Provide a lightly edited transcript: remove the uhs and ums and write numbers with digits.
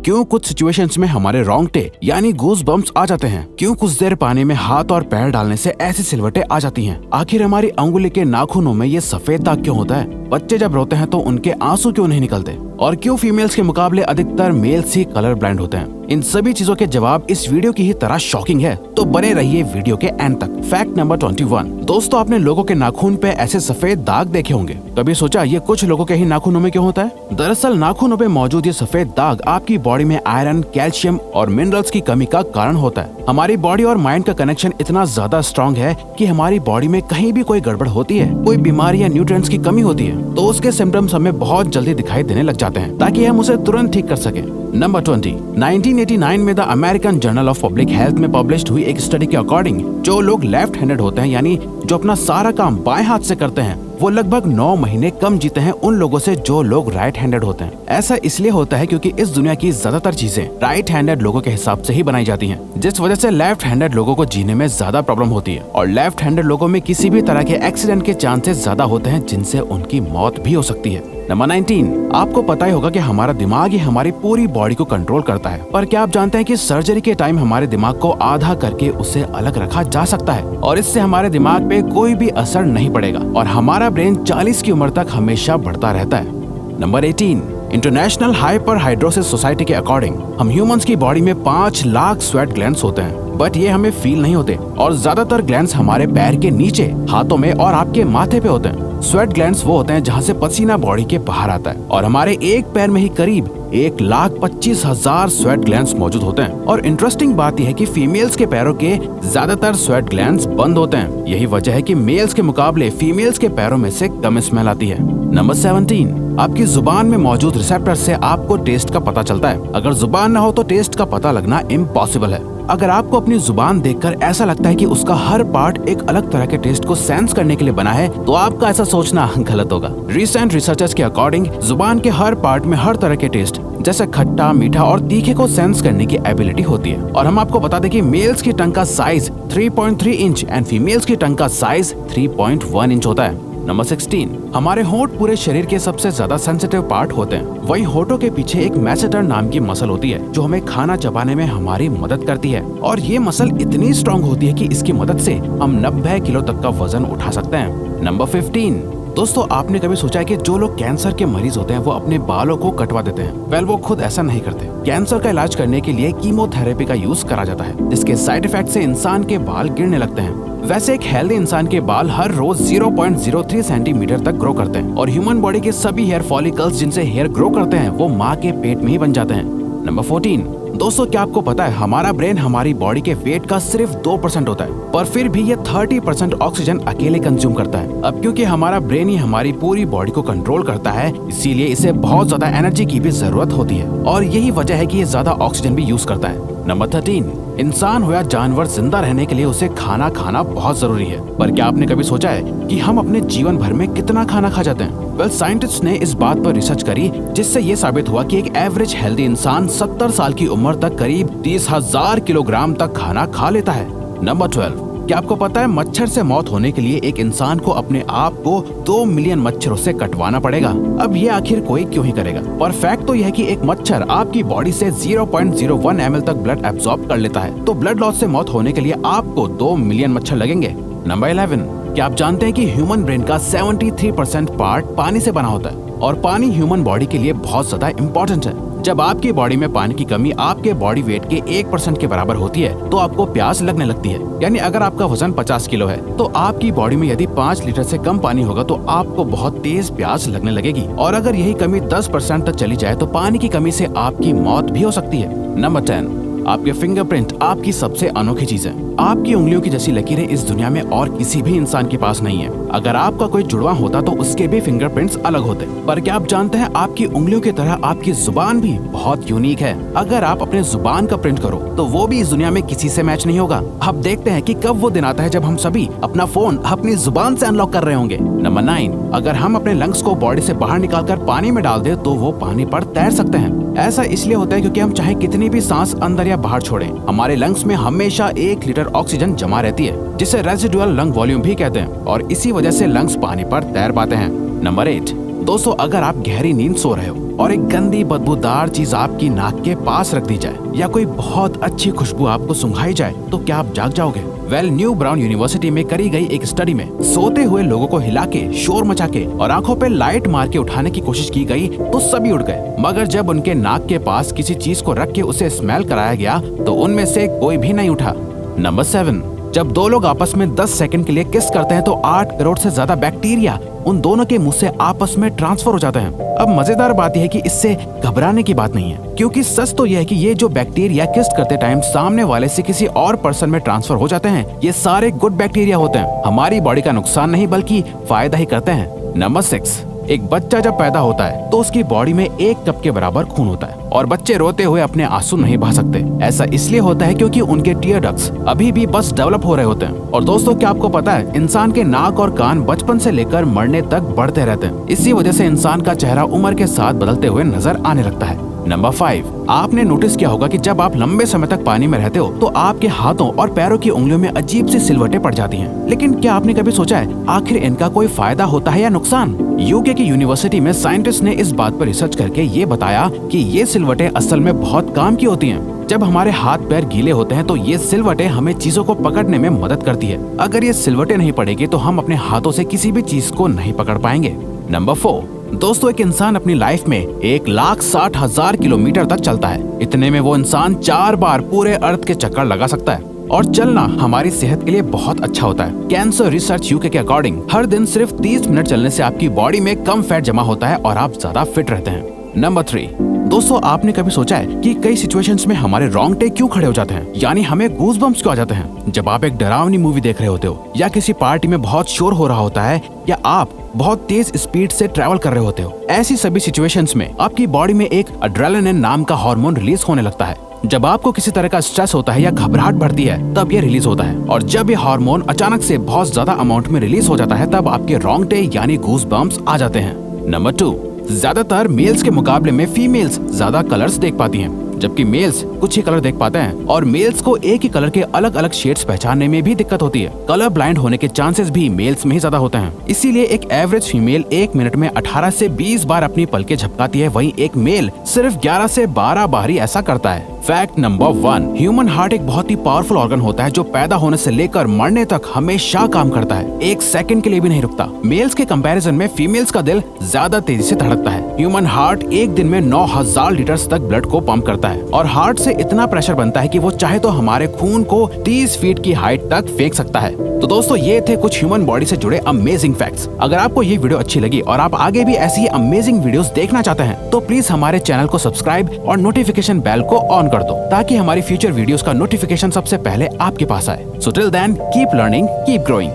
क्यों कुछ सिचुएशंस में हमारे रोंगटे यानी गूज बम्प्स आ जाते हैं, क्यों कुछ देर पानी में हाथ और पैर डालने से ऐसी सिलवटें आ जाती हैं, आखिर हमारी अंगुली के नाखूनों में ये सफेद दाग क्यों होता है, बच्चे जब रोते हैं तो उनके आंसू क्यों नहीं निकलते, और क्यों फीमेल्स के मुकाबले अधिकतर मेल्स ही कलर ब्लाइंड होते हैं। इन सभी चीजों के जवाब इस वीडियो की ही तरह शॉकिंग है, तो बने रहिए वीडियो के एंड तक। Fact number 21। दोस्तों, आपने लोगों के नाखून पे ऐसे सफेद दाग देखे होंगे। कभी सोचा ये कुछ लोगों के ही नाखूनों में क्यों होता है? दरअसल नाखूनों पे मौजूद ये सफेद दाग आपकी बॉडी में आयरन, कैल्शियम और मिनरल्स की कमी का कारण होता है। हमारी बॉडी और माइंड का कनेक्शन इतना ज्यादा स्ट्रॉन्ग है कि हमारी बॉडी में कहीं भी कोई गड़बड़ होती है, कोई बीमारी या न्यूट्रिएंट्स की कमी होती है, तो उसके सिम्टम्स हमें बहुत जल्दी दिखाई देने लग जाते हैं, ताकि हम उसे तुरंत ठीक कर सके। नंबर 20। 1989 में the American journal of public health में पब्लिश्ड हुई एक स्टडी के अकॉर्डिंग जो लोग लेफ्ट हैंडेड होते हैं, यानी जो अपना सारा काम बाएं हाथ से करते हैं, वो लगभग 9 महीने कम जीते हैं उन लोगों से जो लोग राइट हैंडेड होते हैं। ऐसा इसलिए होता है क्योंकि इस दुनिया की ज्यादातर चीजें राइट हैंडेड लोगों के हिसाब से ही बनाई जाती हैं, जिस वजह से लेफ्ट हैंडेड लोगों को जीने में ज्यादा प्रॉब्लम होती है, और लेफ्ट हैंडेड लोगों में किसी भी तरह के एक्सीडेंट के चांसेस ज्यादा होते हैं, जिनसे उनकी मौत भी हो सकती है। नंबर 19। आपको पता ही होगा कि हमारा दिमाग ही हमारी पूरी बॉडी को कंट्रोल करता है, पर क्या आप जानते हैं कि सर्जरी के टाइम हमारे दिमाग को आधा करके उसे अलग रखा जा सकता है, और इससे हमारे दिमाग पे कोई भी असर नहीं पड़ेगा, और हमारा ब्रेन 40 की उम्र तक हमेशा बढ़ता रहता है। नंबर 18। इंटरनेशनल हाइपरहाइड्रोसिस सोसाइटी के अकॉर्डिंग हम ह्यूमंस की बॉडी में 5 लाख स्वेट ग्लैंड्स होते हैं, बट ये हमें फील नहीं होते, और ज्यादातर ग्लैंड्स हमारे पैर के नीचे, हाथों में और आपके माथे पे होते हैं। स्वेट ग्लैंड्स वो होते हैं जहाँ से पसीना बॉडी के बाहर आता है, और हमारे एक पैर में ही करीब 1,25,000 स्वेट ग्लैंड्स मौजूद होते हैं। और इंटरेस्टिंग बात यह है कि फीमेल्स के पैरों के ज्यादातर स्वेट ग्लैंड्स बंद होते हैं। यही वजह है कि मेल्स के मुकाबले फीमेल्स के पैरों में से कम स्मेल आती है। नंबर 17। आपकी जुबान में मौजूद रिसेप्टर से आपको टेस्ट का पता चलता है। अगर जुबान न हो तो टेस्ट का पता लगना इम्पॉसिबल है। अगर आपको अपनी जुबान देखकर ऐसा लगता है कि उसका हर पार्ट एक अलग तरह के टेस्ट को सेंस करने के लिए बना है, तो आपका ऐसा सोचना गलत होगा। रिसेंट रिसर्चर्स के अकॉर्डिंग जुबान के हर पार्ट में हर तरह के टेस्ट जैसे खट्टा, मीठा और तीखे को सेंस करने की एबिलिटी होती है। और हम आपको बता दें कि मेल्स की टंग का साइज 3.3 इंच एंड फीमेल्स की टंग का साइज 3.1 इंच होता है। नंबर 16। हमारे होंठ पूरे शरीर के सबसे ज्यादा सेंसिटिव पार्ट होते हैं। वहीं होठों के पीछे एक मैसेटर नाम की मसल होती है, जो हमें खाना चबाने में हमारी मदद करती है, और ये मसल इतनी स्ट्रॉन्ग होती है कि इसकी मदद से हम 90 किलो तक का वजन उठा सकते हैं। नंबर 15। दोस्तों, आपने कभी सोचा है कि जो लोग कैंसर के मरीज होते हैं वो अपने बालों को कटवा देते हैं? वेल, वो खुद ऐसा नहीं करते। कैंसर का इलाज करने के लिए कीमोथेरेपी का यूज करा जाता है, जिसके साइड इफेक्ट से इंसान के बाल गिरने लगते हैं। वैसे एक हेल्दी इंसान के बाल हर रोज 0.03 सेंटीमीटर तक ग्रो करते हैं, और ह्यूमन बॉडी के सभी हेयर फॉलिकल्स जिनसे हेयर ग्रो करते हैं वो माँ के पेट में ही बन जाते हैं। नंबर 14। दोस्तों, क्या आपको पता है हमारा ब्रेन हमारी बॉडी के वेट का सिर्फ 2% होता है, पर फिर भी ये 30% ऑक्सीजन अकेले कंज्यूम करता है। अब क्योंकि हमारा ब्रेन ही हमारी पूरी बॉडी को कंट्रोल करता है, इसीलिए इसे बहुत ज्यादा एनर्जी की भी जरूरत होती है, और यही वजह है कि ये ज्यादा ऑक्सीजन भी यूज करता है। नंबर 13। इंसान हो या जानवर, जिंदा रहने के लिए उसे खाना खाना बहुत जरूरी है, पर क्या आपने कभी सोचा है कि हम अपने जीवन भर में कितना खाना खा जाते हैं? वेल, साइंटिस्ट ने इस बात पर रिसर्च करी, जिससे ये साबित हुआ कि एक एवरेज हेल्दी इंसान 70 साल की उम्र तक करीब 30,000 किलोग्राम तक खाना खा लेता है। नंबर 12। क्या आपको पता है मच्छर से मौत होने के लिए एक इंसान को अपने आप को 2 मिलियन मच्छरों से कटवाना पड़ेगा? अब ये आखिर कोई क्यों ही करेगा? पर फैक्ट तो यह है कि एक मच्छर आपकी बॉडी से 0.01 ml तक ब्लड एब्सॉर्ब कर लेता है, तो ब्लड लॉस से मौत होने के लिए आपको 2 मिलियन मच्छर लगेंगे। नंबर 11। क्या आप जानते हैं कि ह्यूमन ब्रेन का 73% पार्ट पानी से बना होता है, और पानी ह्यूमन बॉडी के लिए बहुत ज्यादा इम्पोर्टेंट है। जब आपकी बॉडी में पानी की कमी आपके बॉडी वेट के 1% के बराबर होती है, तो आपको प्यास लगने लगती है। यानी अगर आपका वजन 50 किलो है, तो आपकी बॉडी में यदि 5 लीटर से कम पानी होगा तो आपको बहुत तेज प्यास लगने लगेगी, और अगर यही कमी 10% तक चली जाए तो पानी की कमी से आपकी मौत भी हो सकती है। नंबर 10। आपके फिंगरप्रिंट आपकी सबसे अनोखी चीज है। आपकी उंगलियों की जैसी लकीरें इस दुनिया में और किसी भी इंसान के पास नहीं है। अगर आपका कोई जुड़वा होता तो उसके भी फिंगरप्रिंट्स अलग होते। पर क्या आप जानते हैं आपकी उंगलियों की तरह आपकी जुबान भी बहुत यूनिक है। अगर आप अपने जुबान का प्रिंट करो तो वो भी इस दुनिया में किसी से मैच नहीं होगा। अब देखते हैं कि कब वो दिन आता है जब हम सभी अपना फोन अपनी जुबान से अनलॉक कर रहे होंगे। नंबर 9। अगर हम अपने लंग्स को बॉडी से बाहर निकालकर पानी में डाल दे तो वो पानी पर तैर सकते हैं। ऐसा इसलिए होता है क्योंकि हम चाहे कितनी भी सांस अंदर या बाहर छोड़ें, हमारे लंग्स में हमेशा 1 लीटर ऑक्सीजन जमा रहती है, जिसे रेसिडुअल लंग वॉल्यूम भी कहते हैं, और इसी वजह से लंग्स पानी पर तैर पाते हैं। नंबर 8। दोस्तों अगर आप गहरी नींद सो रहे हो और एक गंदी बदबूदार चीज आपकी नाक के पास रख दी जाए या कोई बहुत अच्छी खुशबू आपको सुंघाई जाए तो क्या आप जाग जाओगे? न्यू ब्राउन यूनिवर्सिटी में करी गई एक स्टडी में सोते हुए लोगों को हिला के, शोर मचा के और आंखों पे लाइट मार के उठाने की कोशिश की गई तो सभी उठ गए, मगर जब उनके नाक के पास किसी चीज को रख के उसे स्मेल कराया गया तो उनमें से कोई भी नहीं उठा। नंबर 7, जब दो लोग आपस में 10 सेकंड के लिए किस करते हैं तो 8 करोड़ से ज्यादा बैक्टीरिया उन दोनों के मुंह से आपस में ट्रांसफर हो जाते हैं। अब मजेदार बात यह है कि इससे घबराने की बात नहीं है, क्योंकि सच तो यह है कि ये जो बैक्टीरिया किस करते टाइम सामने वाले से किसी और पर्सन में ट्रांसफर हो जाते हैं, ये सारे गुड बैक्टीरिया होते हैं, हमारी बॉडी का नुकसान नहीं बल्कि फायदा ही करते हैं। नंबर 6, एक बच्चा जब पैदा होता है तो उसकी बॉडी में 1 कप के बराबर खून होता है और बच्चे रोते हुए अपने आंसू नहीं बहा सकते। ऐसा इसलिए होता है क्योंकि उनके टीयर डक्ट्स अभी भी बस डेवलप हो रहे होते हैं। और दोस्तों क्या आपको पता है, इंसान के नाक और कान बचपन से लेकर मरने तक बढ़ते रहते हैं। इसी वजह से इंसान का चेहरा उम्र के साथ बदलते हुए नजर आने लगता है। नंबर 5, आपने नोटिस किया होगा कि जब आप लंबे समय तक पानी में रहते हो तो आपके हाथों और पैरों की उंगलियों में अजीब सी सिलवटें पड़ जाती हैं। लेकिन क्या आपने कभी सोचा है आखिर इनका कोई फायदा होता है या नुकसान? यूके की यूनिवर्सिटी में साइंटिस्ट ने इस बात पर रिसर्च करके ये बताया कि ये सिलवटें असल में बहुत काम की होती हैं। जब हमारे हाथ पैर गीले होते हैं तो ये सिलवटें हमें चीजों को पकड़ने में मदद करती है। अगर ये सिलवटें नहीं पड़ेगी तो हम अपने हाथों से किसी भी चीज को नहीं पकड़ पाएंगे। नंबर 4, दोस्तों एक इंसान अपनी लाइफ में 1,60,000 किलोमीटर तक चलता है। इतने में वो इंसान 4 बार पूरे अर्थ के चक्कर लगा सकता है। और चलना हमारी सेहत के लिए बहुत अच्छा होता है। कैंसर रिसर्च यूके के अकॉर्डिंग हर दिन सिर्फ 30 मिनट चलने से आपकी बॉडी में कम फैट जमा होता है और आप ज्यादा फिट रहते हैं। नंबर 3, दोस्तों आपने कभी सोचा है कि कई सिचुएशंस में हमारे रोंगटे क्यों खड़े हो जाते हैं, यानी हमें गूज़बम्प्स क्यों आ जाते हैं? जब आप एक डरावनी मूवी देख रहे होते हो या किसी पार्टी में बहुत शोर हो रहा होता है या आप बहुत तेज स्पीड से ट्रैवल कर रहे होते हो, ऐसी सभी सिचुएशंस में आपकी बॉडी में एक एड्रेनालिन नाम का हार्मोन रिलीज होने लगता है। जब आपको किसी तरह का स्ट्रेस होता है या घबराहट बढ़ती है तब ये रिलीज होता है, और जब ये हार्मोन अचानक से बहुत ज्यादा अमाउंट में रिलीज हो जाता है तब आपके रोंगटे यानी गूज़बम्प्स आ जाते हैं। नंबर 2, ज्यादातर मेल्स के मुकाबले में फीमेल्स ज्यादा कलर्स देख पाती हैं, जबकि मेल्स कुछ ही कलर देख पाते हैं। और मेल्स को एक ही कलर के अलग अलग शेड्स पहचानने में भी दिक्कत होती है। कलर ब्लाइंड होने के चांसेस भी मेल्स में ही ज्यादा होते हैं। इसीलिए एक एवरेज फीमेल 1 मिनट में 18 से 20 बार अपनी पलकें झपकाती है, वहीं एक मेल सिर्फ 11 से 12 बार ही ऐसा करता है। फैक्ट नंबर 1, ह्यूमन हार्ट एक बहुत ही पावरफुल ऑर्गन होता है जो पैदा होने से लेकर मरने तक हमेशा काम करता है, 1 सेकंड के लिए भी नहीं रुकता। मेल्स के कंपैरिजन में फीमेल्स का दिल ज्यादा तेजी से धड़कता है। ह्यूमन हार्ट एक दिन में 9,000 लीटर तक ब्लड को पंप करता है और हार्ट से इतना प्रेशर बनता है कि वो चाहे तो हमारे खून को 30 फीट की हाइट तक फेंक सकता है। तो दोस्तों ये थे कुछ ह्यूमन बॉडी से जुड़े अमेजिंग फैक्ट्स। अगर आपको ये वीडियो अच्छी लगी और आप आगे भी ऐसी ही अमेजिंग वीडियोस देखना चाहते हैं तो प्लीज हमारे चैनल को सब्सक्राइब और नोटिफिकेशन बेल को ऑन कर दो ताकि हमारी फ्यूचर वीडियोस का नोटिफिकेशन सबसे पहले आपके पास आए। So till then keep learning, keep growing.